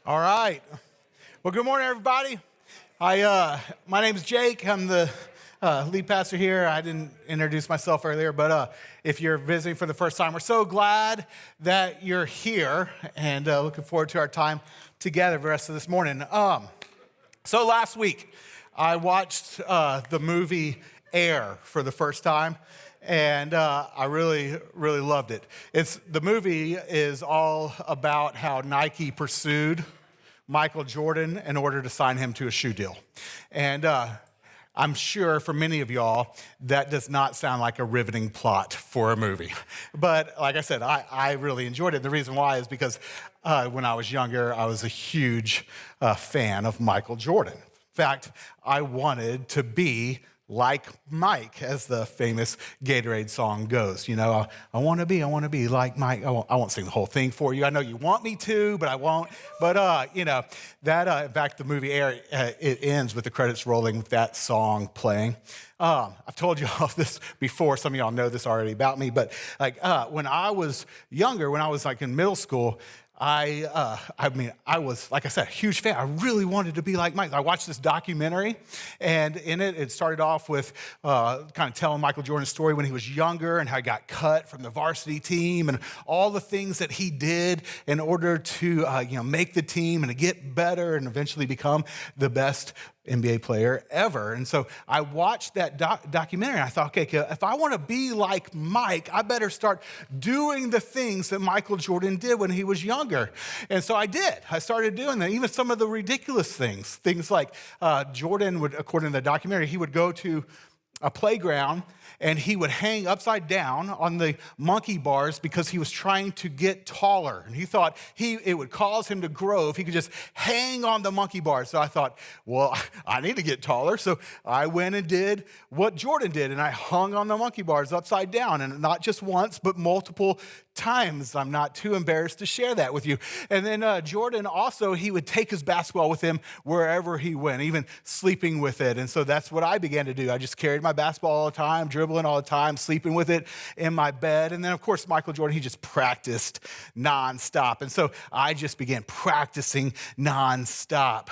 All right. Well, good morning, everybody. My name's Jake. I'm the lead pastor here. I didn't introduce myself earlier, but if you're visiting for the first time, we're so glad that you're here and looking forward to our time together the rest of this morning. So last week, I watched the movie Air for the first time. And I really, really loved it. The movie is all about how Nike pursued Michael Jordan in order to sign him to a shoe deal. And I'm sure for many of y'all, that does not sound like a riveting plot for a movie. But like I said, I really enjoyed it. The reason why is because when I was younger, I was a huge fan of Michael Jordan. In fact, I wanted to be like Mike, as the famous Gatorade song goes. You know, I want to be like Mike. I won't sing the whole thing for you. I know you want me to, but I won't. But, in fact, the movie Air, it ends with the credits rolling with that song playing. I've told you all this before. Some of y'all know this already about me. But when I was younger, when I was in middle school, I was, like I said, a huge fan. I really wanted to be like Mike. I watched this documentary, and in it started off with kind of telling Michael Jordan's story when he was younger and how he got cut from the varsity team and all the things that he did in order to, make the team and to get better and eventually become the best NBA player ever. And so I watched that documentary and I thought, okay, if I want to be like Mike, I better start doing the things that Michael Jordan did when he was younger. And so I did. I started doing that, even some of the ridiculous things like Jordan would, according to the documentary, he would go to a playground and he would hang upside down on the monkey bars because he was trying to get taller. And he thought it would cause him to grow if he could just hang on the monkey bars. So I thought, well, I need to get taller. So I went and did what Jordan did, and I hung on the monkey bars upside down, and not just once, but multiple times. I'm not too embarrassed to share that with you. And then Jordan also, he would take his basketball with him wherever he went, even sleeping with it. And so that's what I began to do. I just carried my basketball all the time, dribbling all the time, sleeping with it in my bed. And then, of course, Michael Jordan, he just practiced nonstop. And so I just began practicing nonstop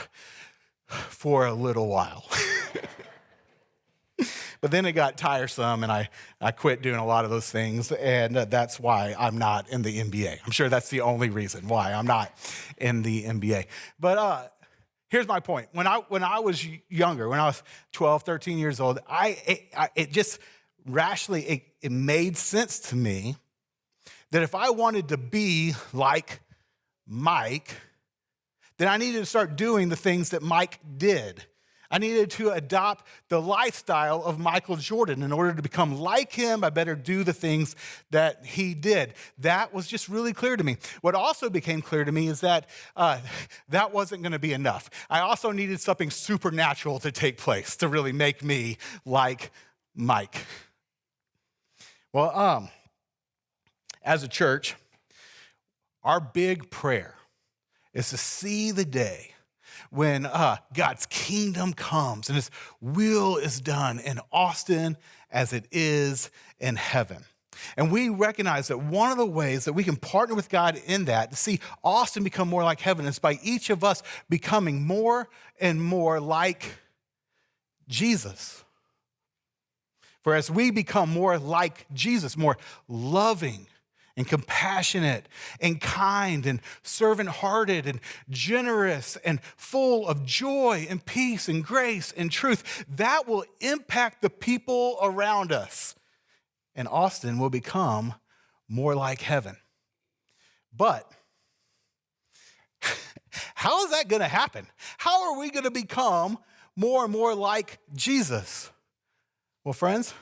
for a little while. But then it got tiresome, and I quit doing a lot of those things, and that's why I'm not in the NBA. I'm sure that's the only reason why I'm not in the NBA. But here's my point. When I was younger, when I was 12, 13 years old, it just rationally, it made sense to me that if I wanted to be like Mike, then I needed to start doing the things that Mike did. I needed to adopt the lifestyle of Michael Jordan. In order to become like him, I better do the things that he did. That was just really clear to me. What also became clear to me is that that wasn't going to be enough. I also needed something supernatural to take place to really make me like Mike. Well, as a church, our big prayer is to see the day when God's kingdom comes and his will is done in Austin as it is in heaven. And we recognize that one of the ways that we can partner with God in that, to see Austin become more like heaven, is by each of us becoming more and more like Jesus. For as we become more like Jesus, more loving and compassionate and kind and servant-hearted and generous and full of joy and peace and grace and truth, that will impact the people around us. And Austin will become more like heaven. But how is that going to happen? How are we going to become more and more like Jesus? Well, friends,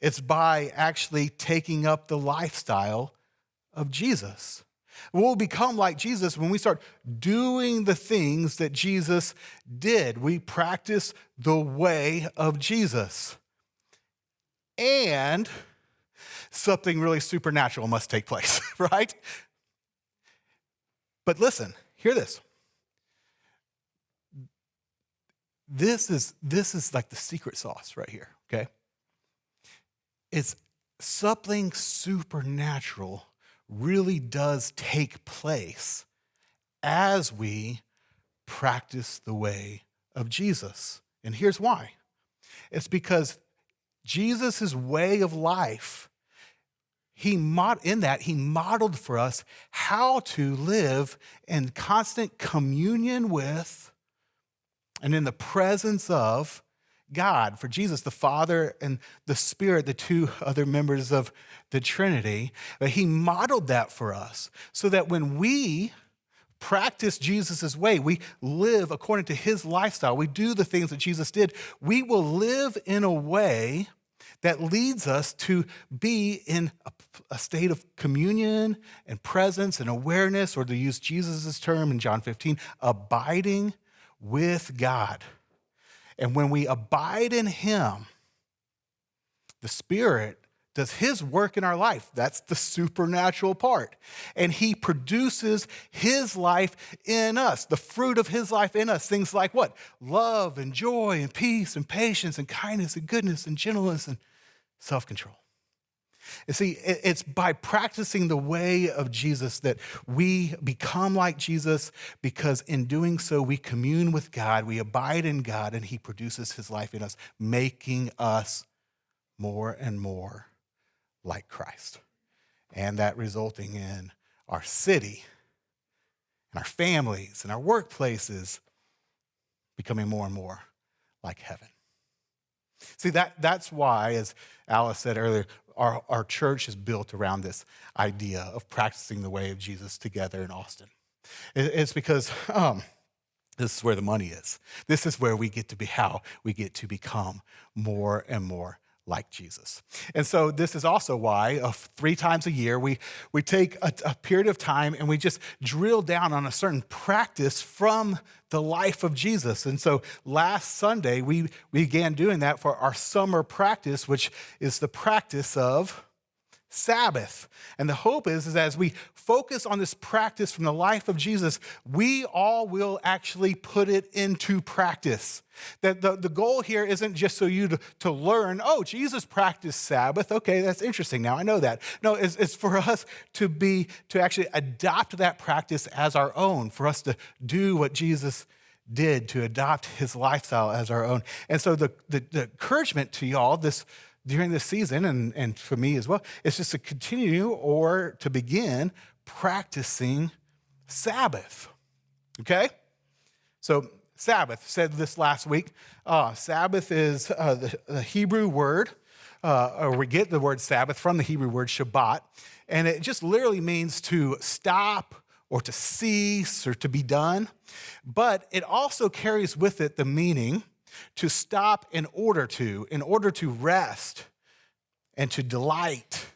it's by actually taking up the lifestyle of Jesus. We'll become like Jesus when we start doing the things that Jesus did. We practice the way of Jesus. And something really supernatural must take place, right? But listen, hear this. This is like the secret sauce right here, okay? It's something supernatural really does take place as we practice the way of Jesus. And here's why. It's because Jesus' way of life, he modeled for us how to live in constant communion with and in the presence of God. For Jesus, the Father and the Spirit, the two other members of the Trinity, but he modeled that for us so that when we practice Jesus' way, we live according to his lifestyle, we do the things that Jesus did, we will live in a way that leads us to be in a state of communion and presence and awareness, or to use Jesus' term in John 15, abiding with God. And when we abide in him, the Spirit does his work in our life. That's the supernatural part. And he produces his life in us, the fruit of his life in us. Things like what? Love and joy and peace and patience and kindness and goodness and gentleness and self-control. You see, it's by practicing the way of Jesus that we become like Jesus, because in doing so, we commune with God, we abide in God, and he produces his life in us, making us more and more like Christ. And that resulting in our city and our families and our workplaces becoming more and more like heaven. See, that's why, as Alice said earlier, our church is built around this idea of practicing the way of Jesus together in Austin. It's because this is where the money is. This is where we get to be, how we get to become more and more like Jesus. And so this is also why 3 times a year we take a period of time and we just drill down on a certain practice from the life of Jesus. And so last Sunday we began doing that for our summer practice, which is the practice of Sabbath. And the hope is as we focus on this practice from the life of Jesus, we all will actually put it into practice. That the goal here isn't just so you to learn, oh, Jesus practiced Sabbath. Okay, that's interesting. Now I know that. No, it's for us to actually adopt that practice as our own, for us to do what Jesus did, to adopt his lifestyle as our own. And so the encouragement to y'all during this season, and for me as well, it's just to continue or to begin practicing Sabbath, okay? So Sabbath, said this last week, Sabbath is the Hebrew word, or we get the word Sabbath from the Hebrew word Shabbat, and it just literally means to stop or to cease or to be done, but it also carries with it the meaning to stop in order to rest and to delight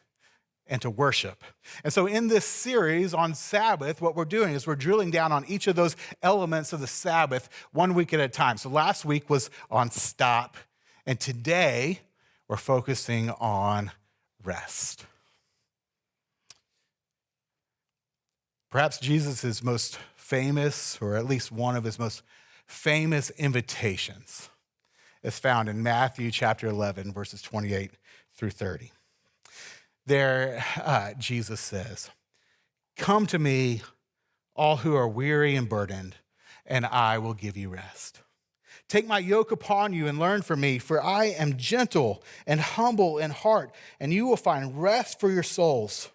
and to worship. And so in this series on Sabbath, what we're doing is we're drilling down on each of those elements of the Sabbath 1 week at a time. So last week was on stop, and today we're focusing on rest. Perhaps Jesus' most famous, or at least one of his most famous invitations, is found in Matthew chapter 11, verses 28 through 30. There, Jesus says, "Come to me, all who are weary and burdened, and I will give you rest. Take my yoke upon you and learn from me, for I am gentle and humble in heart, and you will find rest for your souls.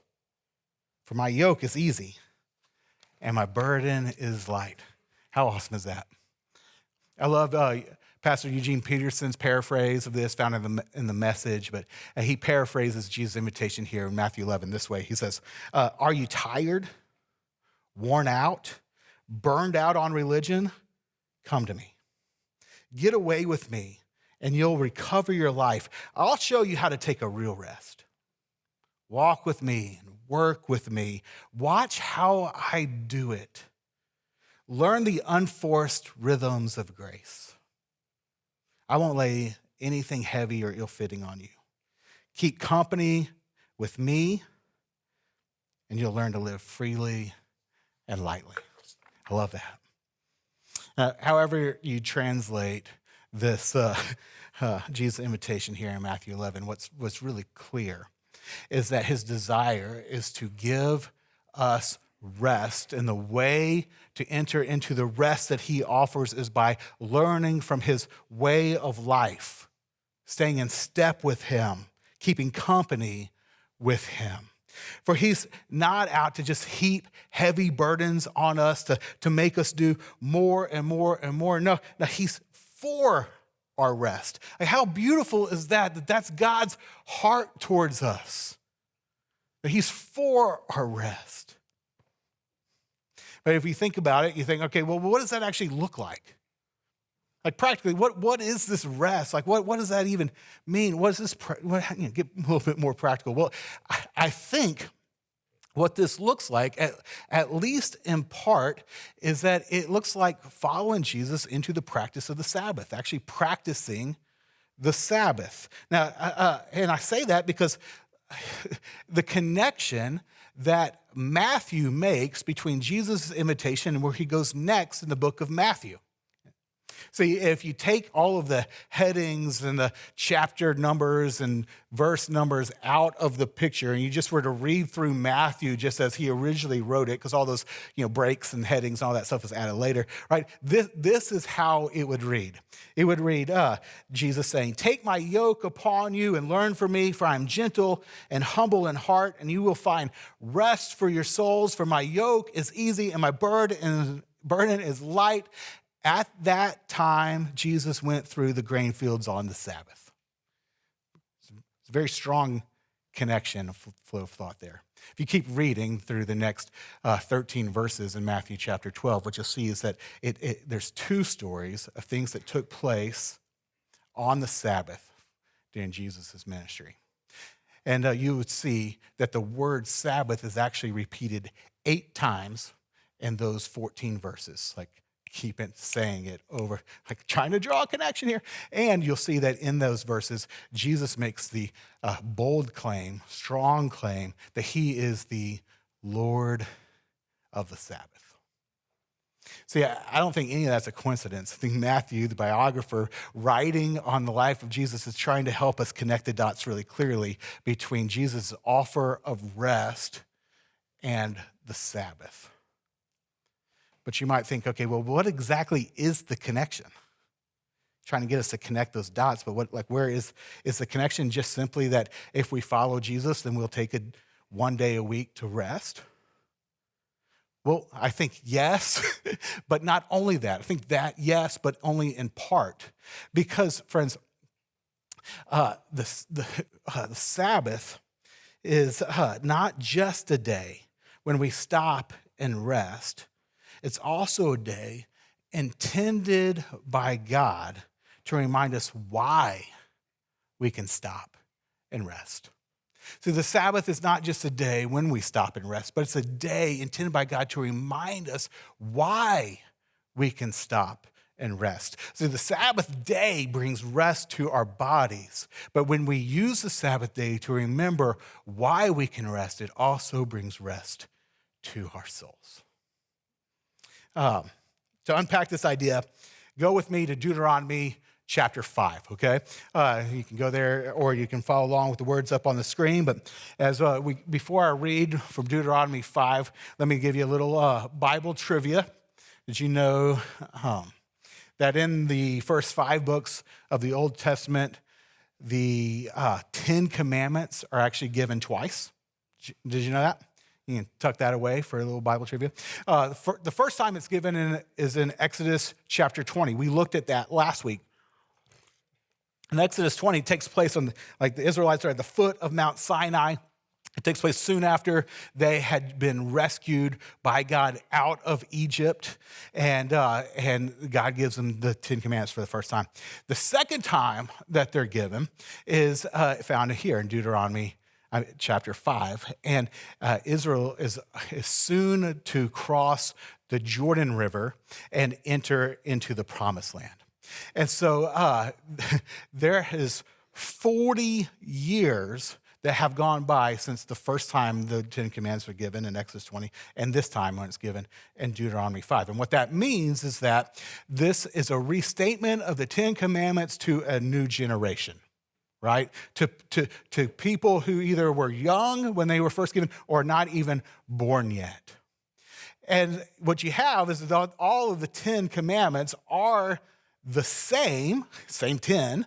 For my yoke is easy, and my burden is light." How awesome is that? I love Pastor Eugene Peterson's paraphrase of this, found in the Message, but he paraphrases Jesus' invitation here in Matthew 11 this way. He says, "Are you tired, worn out, burned out on religion? Come to me. Get away with me, and you'll recover your life. I'll show you how to take a real rest. Walk with me and work with me. Watch how I do it. Learn the unforced rhythms of grace. I won't lay anything heavy or ill-fitting on you. Keep company with me, and you'll learn to live freely and lightly." I love that. However you translate this Jesus' invitation here in Matthew 11, what's really clear is that his desire is to give us rest. And the way to enter into the rest that he offers is by learning from his way of life, staying in step with him, keeping company with him. For he's not out to just heap heavy burdens on us to make us do more and more and more. No, he's for our rest. Like, how beautiful is that that's God's heart towards us, that he's for our rest. But if you think about it, you think, okay, well, what does that actually look like? Like practically, what is this rest? Like what does that even mean? What is this? Get a little bit more practical. Well, I think what this looks like, at least in part, is that it looks like following Jesus into the practice of the Sabbath, actually practicing the Sabbath. Now, and I say that because the connection that Matthew makes between Jesus' invitation and where he goes next in the book of Matthew. See, if you take all of the headings and the chapter numbers and verse numbers out of the picture and you just were to read through Matthew just as he originally wrote it, because all those breaks and headings and all that stuff was added later, right? This is how it would read. It would read Jesus saying, "Take my yoke upon you and learn from me, for I am gentle and humble in heart, and you will find rest for your souls. For my yoke is easy and my burden is light." At that time, Jesus went through the grain fields on the Sabbath. It's a very strong connection, flow of thought there. If you keep reading through the next 13 verses in Matthew chapter 12, what you'll see is that there's two stories of things that took place on the Sabbath during Jesus' ministry. And you would see that the word Sabbath is actually repeated 8 times in those 14 verses, like keep it saying it over, like trying to draw a connection here. And you'll see that in those verses, Jesus makes the bold claim, strong claim, that he is the Lord of the Sabbath. See, I don't think any of that's a coincidence. I think Matthew, the biographer, writing on the life of Jesus, is trying to help us connect the dots really clearly between Jesus' offer of rest and the Sabbath. But you might think, okay, well, what exactly is the connection? Trying to get us to connect those dots, but where is the connection? Just simply that if we follow Jesus, then we'll take one day a week to rest? Well, I think yes, but not only that. I think that yes, but only in part. Because, friends, the Sabbath is not just a day when we stop and rest. It's also a day intended by God to remind us why we can stop and rest. So the Sabbath is not just a day when we stop and rest, but it's a day intended by God to remind us why we can stop and rest. So the Sabbath day brings rest to our bodies, but when we use the Sabbath day to remember why we can rest, it also brings rest to our souls. To unpack this idea, go with me to Deuteronomy chapter 5, okay? You can go there or you can follow along with the words up on the screen. But as before I read from Deuteronomy 5, let me give you a little Bible trivia. Did you know that in the first 5 books of the Old Testament, the 10 Commandments are actually given twice? Did you know that? You can tuck that away for a little Bible trivia. The first time it's given is in Exodus chapter 20. We looked at that last week. And Exodus 20 takes place the Israelites are at the foot of Mount Sinai. It takes place soon after they had been rescued by God out of Egypt, and God gives them the 10 Commandments for the first time. The second time that they're given is found here in Deuteronomy chapter 5, and Israel is soon to cross the Jordan River and enter into the Promised Land. And so there is 40 years that have gone by since the first time the 10 Commandments were given in Exodus 20, and this time when it's given in Deuteronomy 5. And what that means is that this is a restatement of the 10 Commandments to a new generation. right? To people who either were young when they were first given or not even born yet. And what you have is that all of the 10 commandments are the same 10,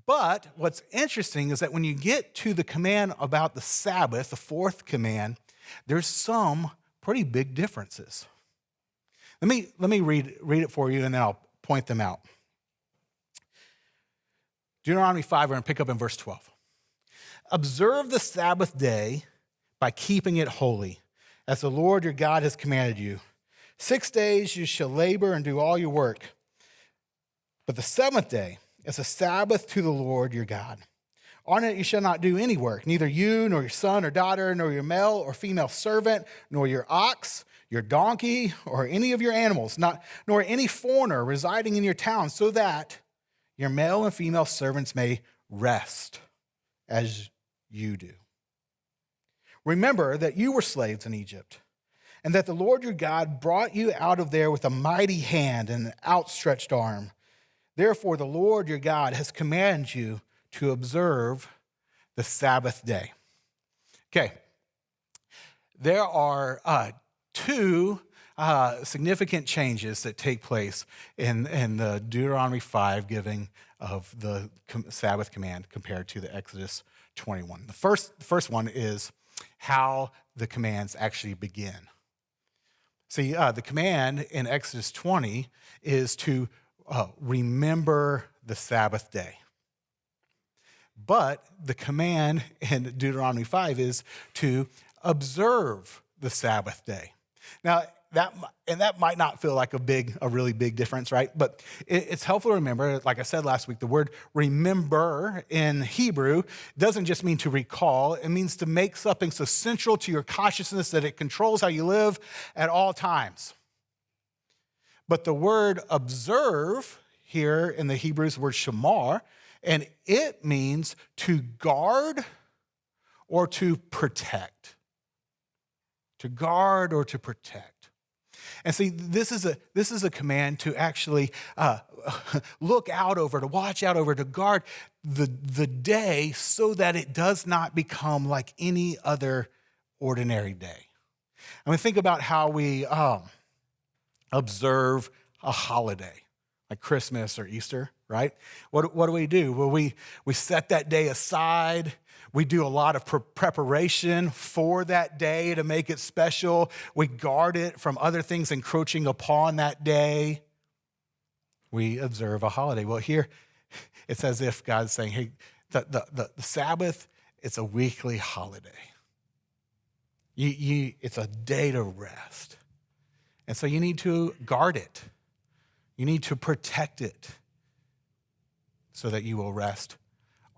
but what's interesting is that when you get to the command about the Sabbath, the fourth command, there's some pretty big differences. Let me read it for you, and then I'll point them out. Deuteronomy 5, we're going to pick up in verse 12. Observe the Sabbath day by keeping it holy, as the Lord your God has commanded you. 6 days you shall labor and do all your work. But the seventh day is a Sabbath to the Lord your God. On it you shall not do any work, neither you, nor your son or daughter, nor your male or female servant, nor your ox, your donkey, or any of your animals, nor any foreigner residing in your town, so that your male and female servants may rest as you do. Remember that you were slaves in Egypt, and that the Lord your God brought you out of there with a mighty hand and an outstretched arm. Therefore, the Lord your God has commanded you to observe the Sabbath day. Okay, there are two significant changes that take place in the Deuteronomy 5 giving of the Sabbath command compared to the Exodus 21. The first one is how the commands actually begin. See, the command in Exodus 20 is to remember the Sabbath day. But the command in Deuteronomy 5 is to observe the Sabbath day. Now, that might not feel like a really big difference, right? But it's helpful to remember, like I said last week, the word remember in Hebrew doesn't just mean to recall. It means to make something so central to your consciousness that it controls how you live at all times. But the word observe here in the Hebrew is the word shamar, and it means to guard or to protect. To guard or to protect. And see, this is a command to actually look out over, to watch out over, to guard the day so that it does not become like any other ordinary day. I mean, think about how we observe a holiday, like Christmas or Easter, right? What do? Well, we set that day aside. We do a lot of preparation for that day to make it special. We guard it from other things encroaching upon that day. We observe a holiday. Well, here it's as if God's saying, hey, the Sabbath, it's a weekly holiday. It's a day to rest. And so you need to guard it. You need to protect it so that you will rest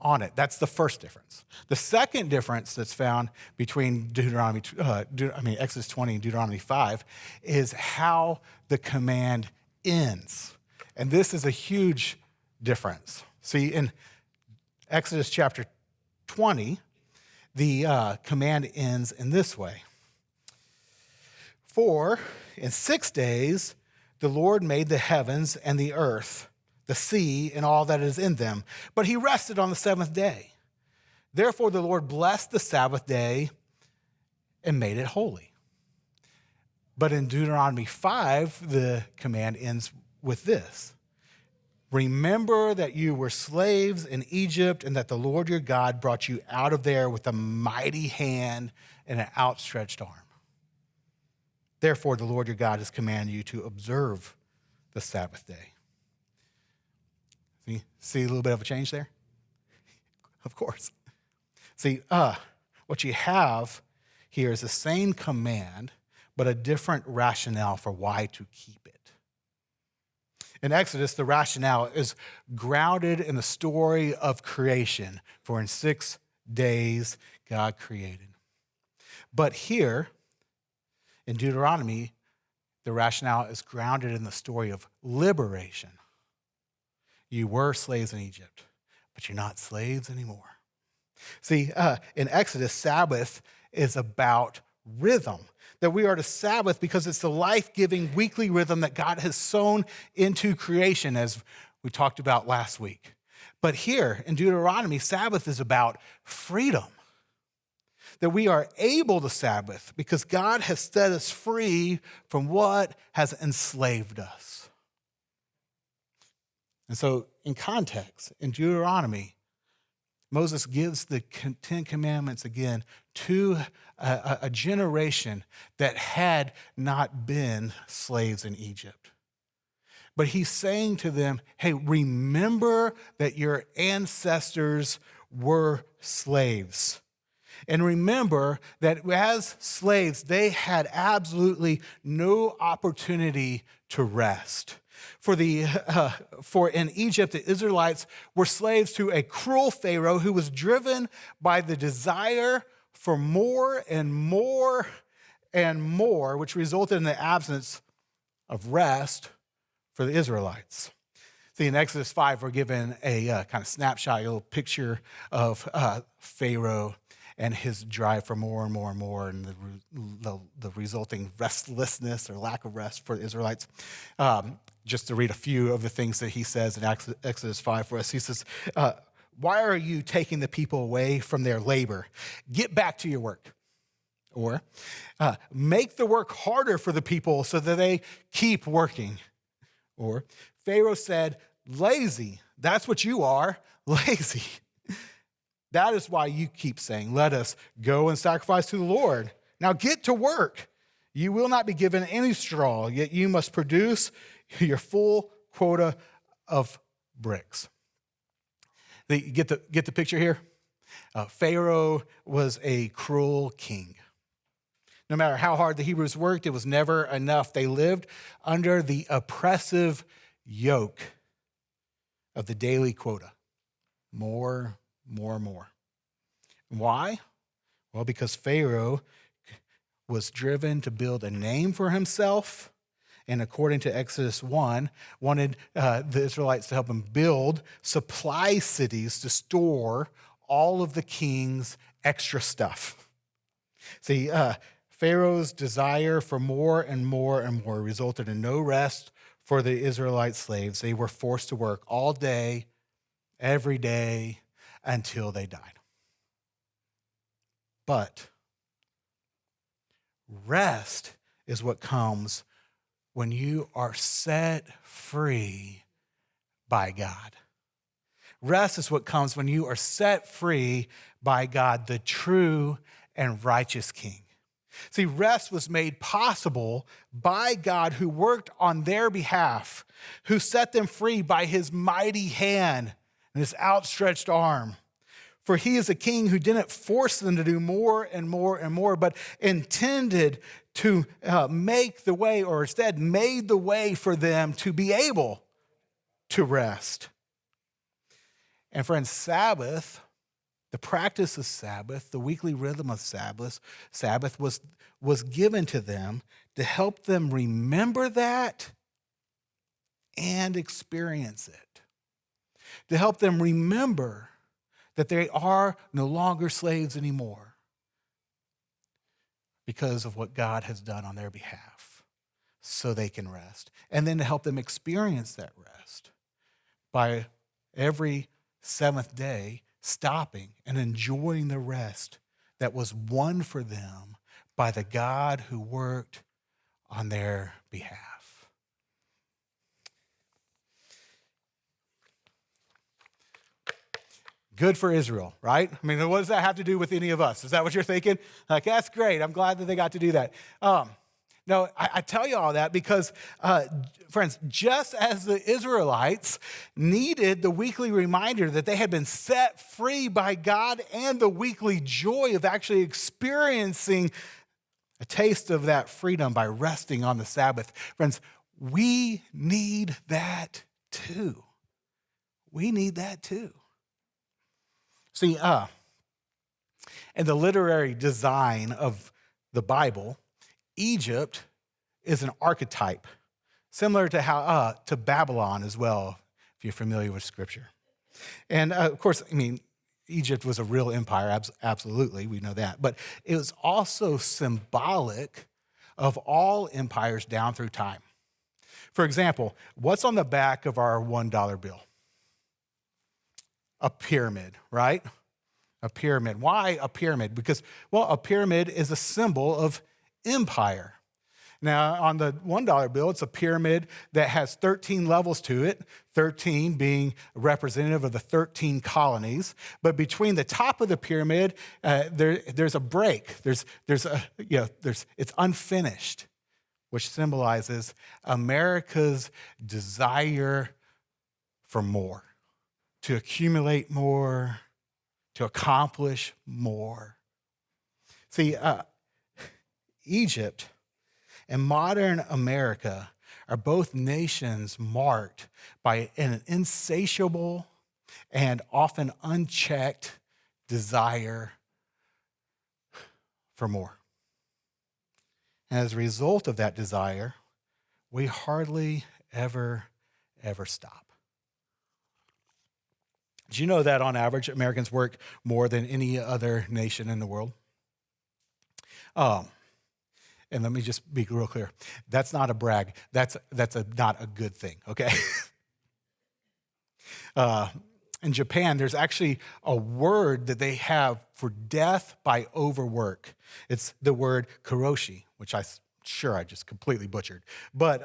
on it. That's the first difference. The second difference that's found between Exodus 20 and Deuteronomy 5 is how the command ends. And this is a huge difference. See, in Exodus chapter 20, the command ends in this way. For in 6 days the Lord made the heavens and the earth, the sea, and all that is in them. But he rested on the seventh day. Therefore, the Lord blessed the Sabbath day and made it holy. But in Deuteronomy 5, the command ends with this. Remember that you were slaves in Egypt and that the Lord your God brought you out of there with a mighty hand and an outstretched arm. Therefore, the Lord your God has commanded you to observe the Sabbath day. See a little bit of a change there? Of course. See, what you have here is the same command, but a different rationale for why to keep it. In Exodus, the rationale is grounded in the story of creation, for in 6 days God created. But here, in Deuteronomy, the rationale is grounded in the story of liberation. You were slaves in Egypt, but you're not slaves anymore. See, in Exodus, Sabbath is about rhythm, that we are to Sabbath because it's the life-giving weekly rhythm that God has sown into creation, as we talked about last week. But here in Deuteronomy, Sabbath is about freedom. That we are able to Sabbath because God has set us free from what has enslaved us. And so in context, in Deuteronomy, Moses gives the 10 Commandments again to a generation that had not been slaves in Egypt. But he's saying to them, hey, remember that your ancestors were slaves. And remember that as slaves, they had absolutely no opportunity to rest. For in Egypt, the Israelites were slaves to a cruel Pharaoh who was driven by the desire for more and more and more, which resulted in the absence of rest for the Israelites. See, in Exodus 5, we're given a kind of snapshot, a little picture of Pharaoh and his drive for more and more and more, and the resulting restlessness or lack of rest for the Israelites. Just to read a few of the things that he says in Exodus 5 for us. He says, why are you taking the people away from their labor? Get back to your work. Or make the work harder for the people so that they keep working. Or Pharaoh said, lazy, that's what you are, lazy. That is why you keep saying, let us go and sacrifice to the Lord. Now get to work. You will not be given any straw, yet you must produce your full quota of bricks. Get the picture here? Pharaoh was a cruel king. No matter how hard the Hebrews worked, it was never enough. They lived under the oppressive yoke of the daily quota. More. Why? Well, because Pharaoh was driven to build a name for himself, and according to Exodus 1, wanted the Israelites to help him build supply cities to store all of the king's extra stuff. See, Pharaoh's desire for more and more and more resulted in no rest for the Israelite slaves. They were forced to work all day, every day, until they died. But rest is what comes when you are set free by God. Rest is what comes when you are set free by God, the true and righteous King. See, rest was made possible by God who worked on their behalf, who set them free by his mighty hand and his outstretched arm. For he is a king who didn't force them to do more and more and more, but intended to make the way, or instead made the way for them to be able to rest. And friends, Sabbath, the practice of Sabbath, the weekly rhythm of Sabbath was given to them to help them remember that and experience it. To help them remember that they are no longer slaves anymore because of what God has done on their behalf, so they can rest. And then to help them experience that rest by every seventh day stopping and enjoying the rest that was won for them by the God who worked on their behalf. Good for Israel, right? I mean, what does that have to do with any of us? Is that what you're thinking? Like, that's great. I'm glad that they got to do that. No, I tell you all that because, friends, just as the Israelites needed the weekly reminder that they had been set free by God and the weekly joy of actually experiencing a taste of that freedom by resting on the Sabbath, friends, we need that too. We need that too. See, in the literary design of the Bible, Egypt is an archetype, similar to how to Babylon as well, if you're familiar with Scripture. And of course, I mean, Egypt was a real empire, absolutely, we know that. But it was also symbolic of all empires down through time. For example, what's on the back of our $1 bill? a pyramid, right? A pyramid. Why a pyramid? Because, well, a pyramid is a symbol of empire. Now, on the $1 bill, it's a pyramid that has 13 levels to it, 13 being representative of the 13 colonies. But between the top of the pyramid, there's a break. It's unfinished, which symbolizes America's desire for more, to accumulate more, to accomplish more. See, Egypt and modern America are both nations marked by an insatiable and often unchecked desire for more. And as a result of that desire, we hardly ever stop. Do you know that on average, Americans work more than any other nation in the world? And let me just be real clear. That's not a brag. That's not a good thing, okay? In Japan, there's actually a word that they have for death by overwork. It's the word karoshi, which I'm sure I just completely butchered. But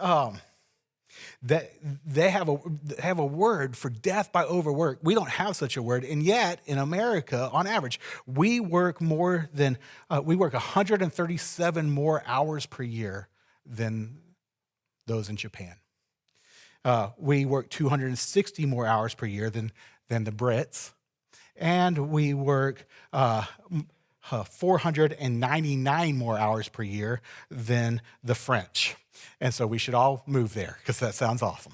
they have a word for death by overwork. We don't have such a word, and yet in America, on average, we work 137 more hours per year than those in Japan. We work 260 more hours per year than the Brits, and we work 499 more hours per year than the French. And so we should all move there because that sounds awesome.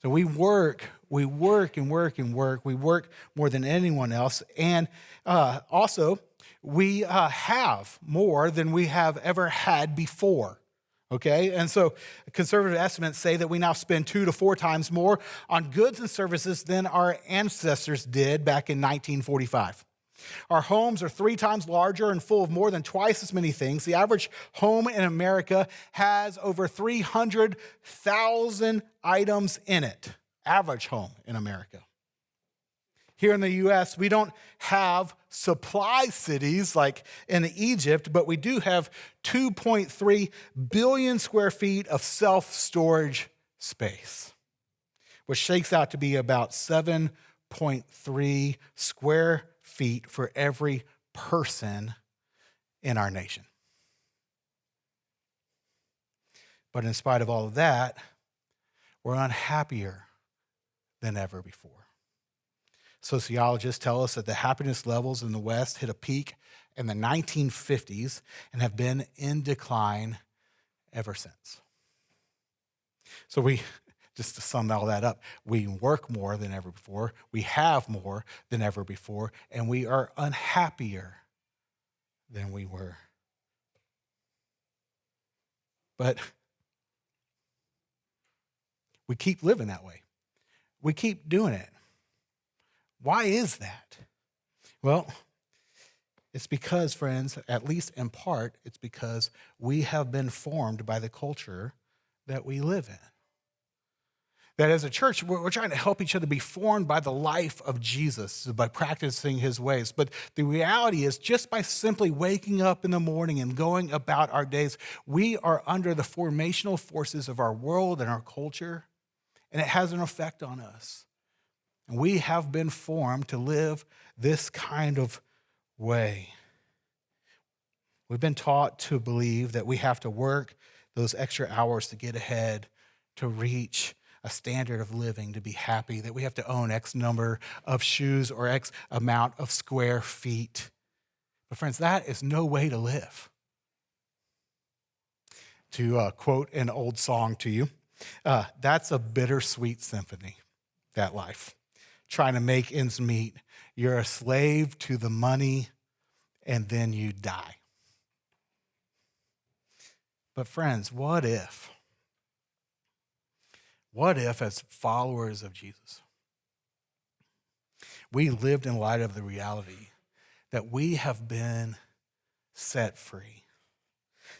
So we work and work and work. We work more than anyone else. And also, we have more than we have ever had before. Okay? And so conservative estimates say that we now spend 2 to 4 times more on goods and services than our ancestors did back in 1945. Our homes are 3 times larger and full of more than twice as many things. The average home in America has over 300,000 items in it. Average home in America. Here in the U.S., we don't have supply cities like in Egypt, but we do have 2.3 billion square feet of self-storage space, which shakes out to be about 7.3 square feet for every person in our nation. But in spite of all of that, we're unhappier than ever before. Sociologists tell us that the happiness levels in the West hit a peak in the 1950s and have been in decline ever since. So just to sum all that up, we work more than ever before, we have more than ever before, and we are unhappier than we were. But we keep living that way. We keep doing it. Why is that? Well, it's because, friends, at least in part, it's because we have been formed by the culture that we live in. That as a church, we're trying to help each other be formed by the life of Jesus, by practicing his ways. But the reality is, just by simply waking up in the morning and going about our days, we are under the formational forces of our world and our culture, and it has an effect on us. And we have been formed to live this kind of way. We've been taught to believe that we have to work those extra hours to get ahead, to reach a standard of living, to be happy, that we have to own X number of shoes or X amount of square feet. But friends, that is no way to live. To quote an old song to you, that's a bittersweet symphony, that life. Trying to make ends meet. You're a slave to the money, and then you die. But friends, what if as followers of Jesus, we lived in light of the reality that we have been set free,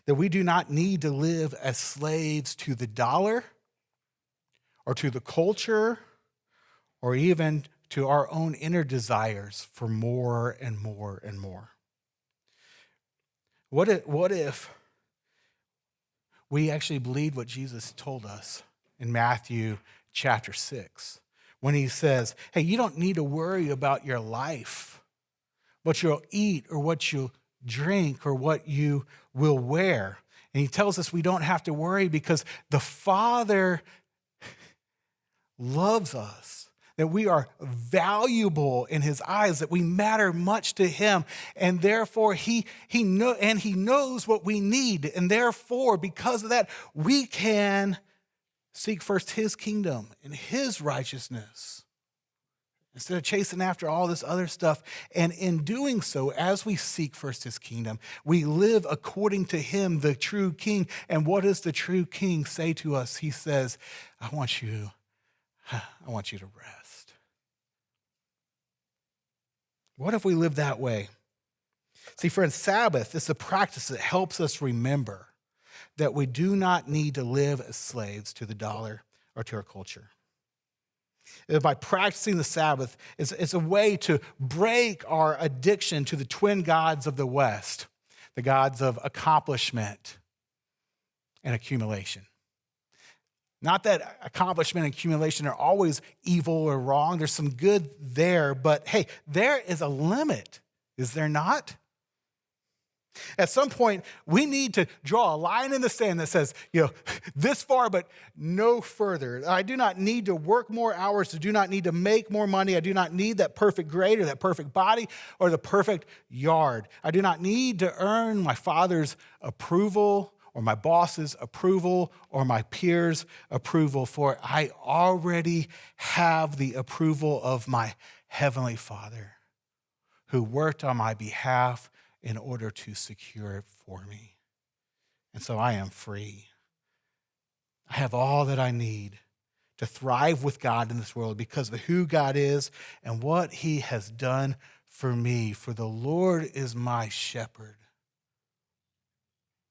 that we do not need to live as slaves to the dollar or to the culture or even to our own inner desires for more and more and more. What if we actually believed what Jesus told us in Matthew chapter 6, when he says, hey, you don't need to worry about your life, what you'll eat or what you'll drink or what you will wear. And he tells us we don't have to worry because the Father loves us, that we are valuable in his eyes, that we matter much to him, and therefore he knows what we need, and therefore because of that we can seek first his kingdom and his righteousness instead of chasing after all this other stuff. And in doing so, as we seek first his kingdom, we live according to him, the true king. And what does the true king say to us? He says, I want you to rest. What if we live that way? See, friends, Sabbath is a practice that helps us remember that we do not need to live as slaves to the dollar or to our culture. By practicing the Sabbath, it's a way to break our addiction to the twin gods of the West, the gods of accomplishment and accumulation. Not that accomplishment and accumulation are always evil or wrong. There's some good there, but hey, there is a limit, is there not? At some point, we need to draw a line in the sand that says, this far, but no further. I do not need to work more hours. I do not need to make more money. I do not need that perfect grade or that perfect body or the perfect yard. I do not need to earn my Father's approval or my boss's approval or my peers' approval, for I already have the approval of my Heavenly Father who worked on my behalf in order to secure it for me. And so I am free. I have all that I need to thrive with God in this world because of who God is and what he has done for me. For the Lord is my shepherd.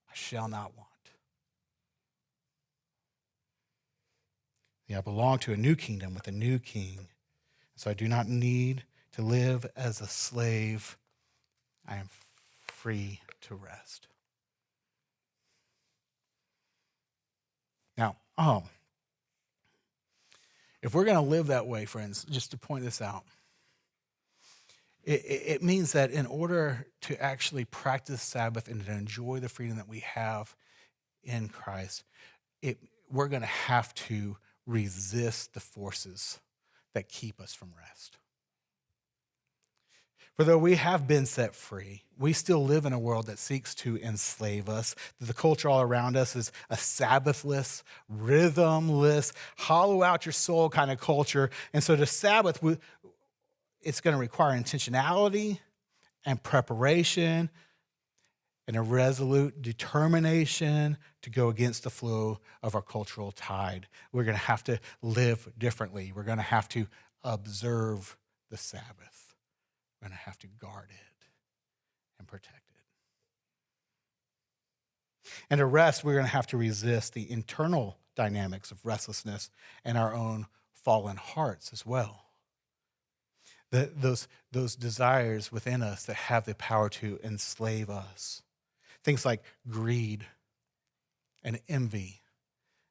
I shall not want. I belong to a new kingdom with a new king. So I do not need to live as a slave. I am free to rest. Now, if we're going to live that way, friends, just to point this out, it means that in order to actually practice Sabbath and to enjoy the freedom that we have in Christ, we're going to have to resist the forces that keep us from rest. For though we have been set free, we still live in a world that seeks to enslave us. The culture all around us is a Sabbathless, rhythmless, hollow out your soul kind of culture. And so the Sabbath, it's going to require intentionality and preparation and a resolute determination to go against the flow of our cultural tide. We're going to have to live differently. We're going to have to observe the Sabbath. We're going to have to guard it and protect it. And to rest, we're going to have to resist the internal dynamics of restlessness and our own fallen hearts as well. Those desires within us that have the power to enslave us. Things like greed and envy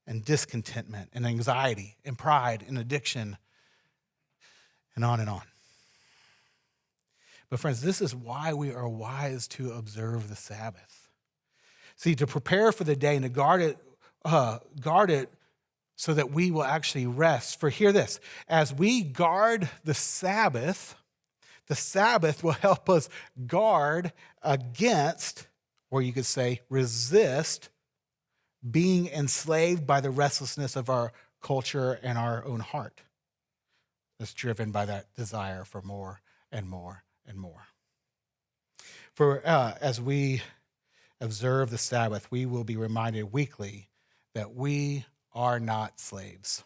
and discontentment and anxiety and pride and addiction and on and on. But friends, this is why we are wise to observe the Sabbath. See, to prepare for the day and to guard it so that we will actually rest. For hear this, as we guard the Sabbath will help us guard against, or you could say resist, being enslaved by the restlessness of our culture and our own heart. That's driven by that desire for more and more and more. For as we observe the Sabbath, we will be reminded weekly that we are not slaves.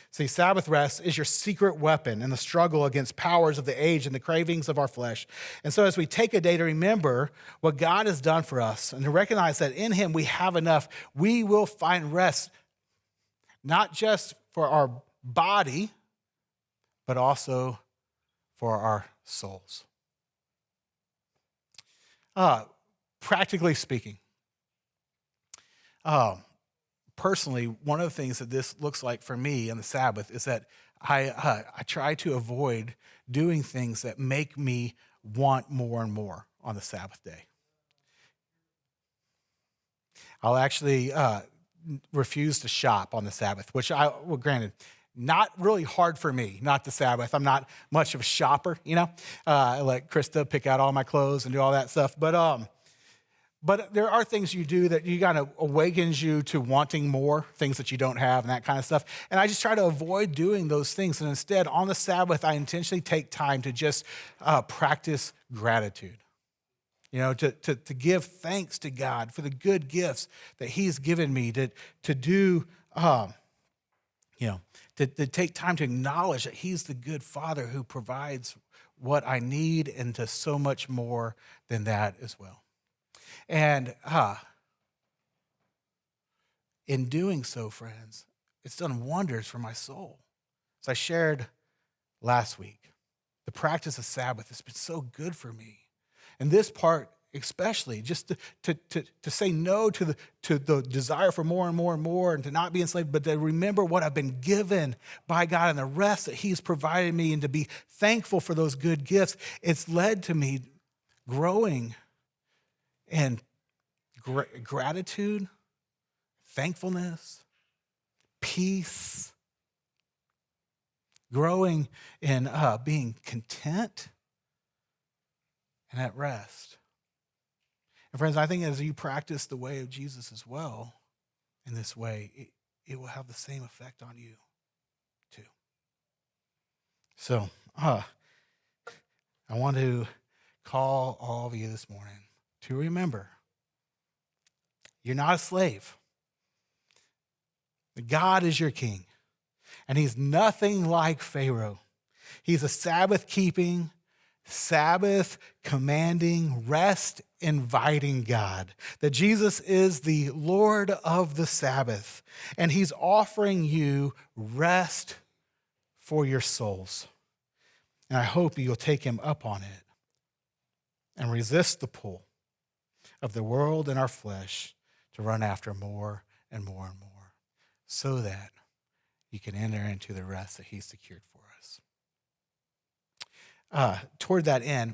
See, Sabbath rest is your secret weapon in the struggle against powers of the age and the cravings of our flesh. And so as we take a day to remember what God has done for us and to recognize that in him we have enough, we will find rest, not just for our body, but also for our souls. Practically speaking, personally, one of the things that this looks like for me on the Sabbath is that I try to avoid doing things that make me want more and more on the Sabbath day. I'll actually refuse to shop on the Sabbath, which granted, not really hard for me, not the Sabbath. I'm not much of a shopper, I let Krista pick out all my clothes and do all that stuff. But there are things you do that you kind of awakens you to wanting more, things that you don't have and that kind of stuff. And I just try to avoid doing those things. And instead, on the Sabbath, I intentionally take time to just practice gratitude. To give thanks to God for the good gifts that he's given me, to do, to take time to acknowledge that he's the good Father who provides what I need and to so much more than that as well. And in doing so, friends, it's done wonders for my soul. As I shared last week, the practice of Sabbath has been so good for me. And this part especially, just to say no to the desire for more and more and more and to not be enslaved, but to remember what I've been given by God and the rest that he's provided me and to be thankful for those good gifts. It's led to me growing in gratitude, thankfulness, peace, growing in being content and at rest. And friends, I think as you practice the way of Jesus as well, in this way, it will have the same effect on you too. So, I want to call all of you this morning to remember, you're not a slave. God is your king, and he's nothing like Pharaoh. He's a Sabbath-keeping, Sabbath-commanding, rest-inviting God. That Jesus is the Lord of the Sabbath, and he's offering you rest for your souls. And I hope you'll take him up on it and resist the pull of the world and our flesh to run after more and more and more so that you can enter into the rest that he's secured for us. Toward that end,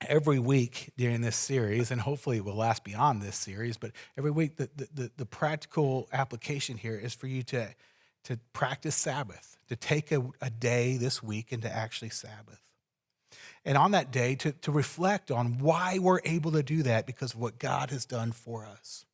every week during this series, and hopefully it will last beyond this series, but every week the practical application here is for you to practice Sabbath, to take a day this week and to actually Sabbath. And on that day, to reflect on why we're able to do that because of what God has done for us.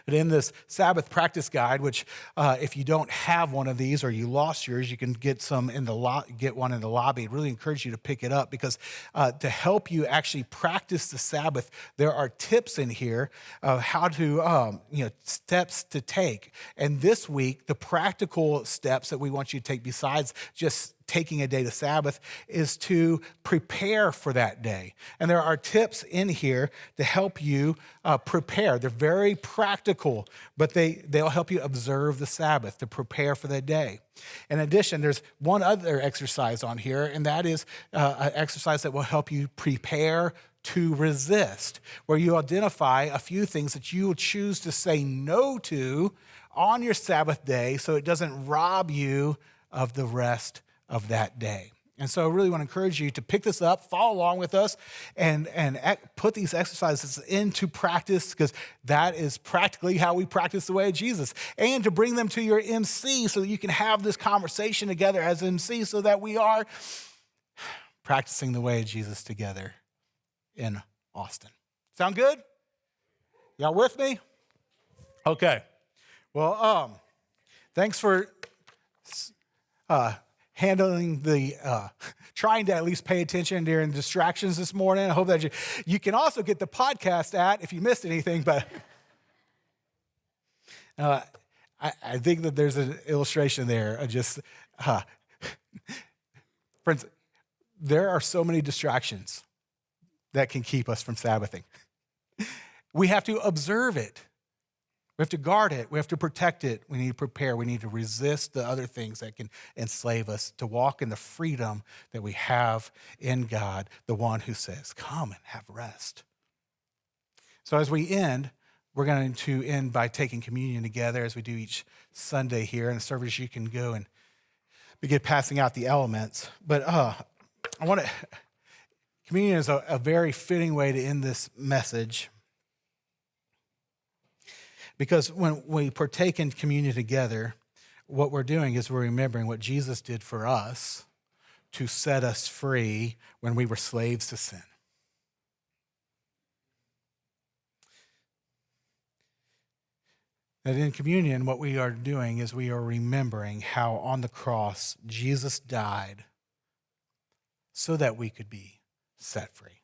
But in this Sabbath practice guide, which if you don't have one of these or you lost yours, you can get one in the lobby. I really encourage you to pick it up because to help you actually practice the Sabbath, there are tips in here of how to, steps to take. And this week, the practical steps that we want you to take besides just taking a day to Sabbath is to prepare for that day. And there are tips in here to help you prepare. They're very practical, but they'll help you observe the Sabbath, to prepare for the day. In addition, there's one other exercise on here, and that is an exercise that will help you prepare to resist, where you identify a few things that you will choose to say no to on your Sabbath day so it doesn't rob you of the rest of that day. And so I really want to encourage you to pick this up, follow along with us, and put these exercises into practice because that is practically how we practice the way of Jesus. And to bring them to your MC so that you can have this conversation together as MC so that we are practicing the way of Jesus together in Austin. Sound good? Y'all with me? Okay. Well, thanks for handling trying to at least pay attention during distractions this morning. I hope that you can also get the podcast if you missed anything, but I think that there's an illustration there of just, friends, there are so many distractions that can keep us from Sabbathing. We have to observe it. We have to guard it. We have to protect it. We need to prepare. We need to resist the other things that can enslave us, to walk in the freedom that we have in God, the one who says, come and have rest. So as we end, we're going to end by taking communion together as we do each Sunday here. In the service, you can go and begin passing out the elements. But communion is a very fitting way to end this message, because when we partake in communion together, what we're doing is we're remembering what Jesus did for us to set us free when we were slaves to sin. That in communion, what we are doing is we are remembering how on the cross Jesus died so that we could be set free.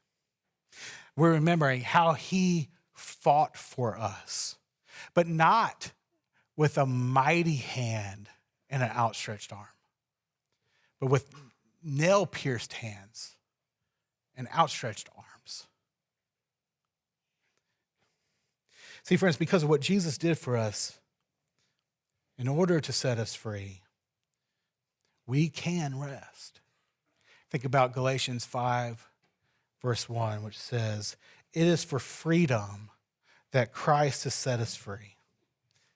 We're remembering how he fought for us, but not with a mighty hand and an outstretched arm, but with nail-pierced hands and outstretched arms. See, friends, because of what Jesus did for us, in order to set us free, we can rest. Think about Galatians 5, verse 1, which says, "It is for freedom that Christ has set us free.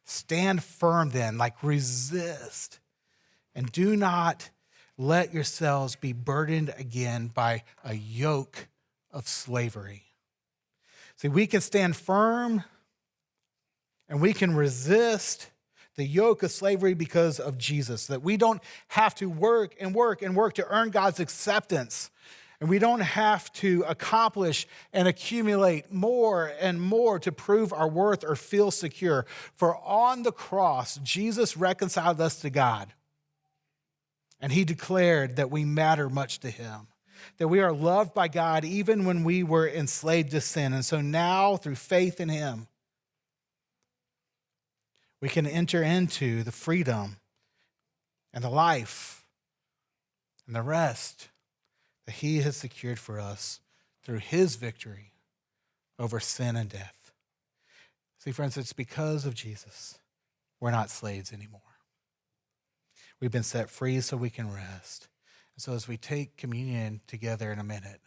Stand firm then, resist, and do not let yourselves be burdened again by a yoke of slavery." See, we can stand firm and we can resist the yoke of slavery because of Jesus, that we don't have to work and work and work to earn God's acceptance. And we don't have to accomplish and accumulate more and more to prove our worth or feel secure. For on the cross, Jesus reconciled us to God. And he declared that we matter much to him, that we are loved by God even when we were enslaved to sin. And so now, through faith in him, we can enter into the freedom and the life and the rest that he has secured for us through his victory over sin and death. See, friends, it's because of Jesus we're not slaves anymore. We've been set free so we can rest. And so as we take communion together in a minute,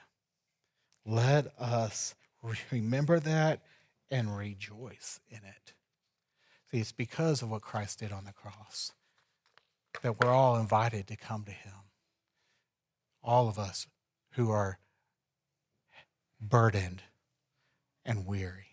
let us remember that and rejoice in it. See, it's because of what Christ did on the cross that we're all invited to come to him. All of us who are burdened and weary.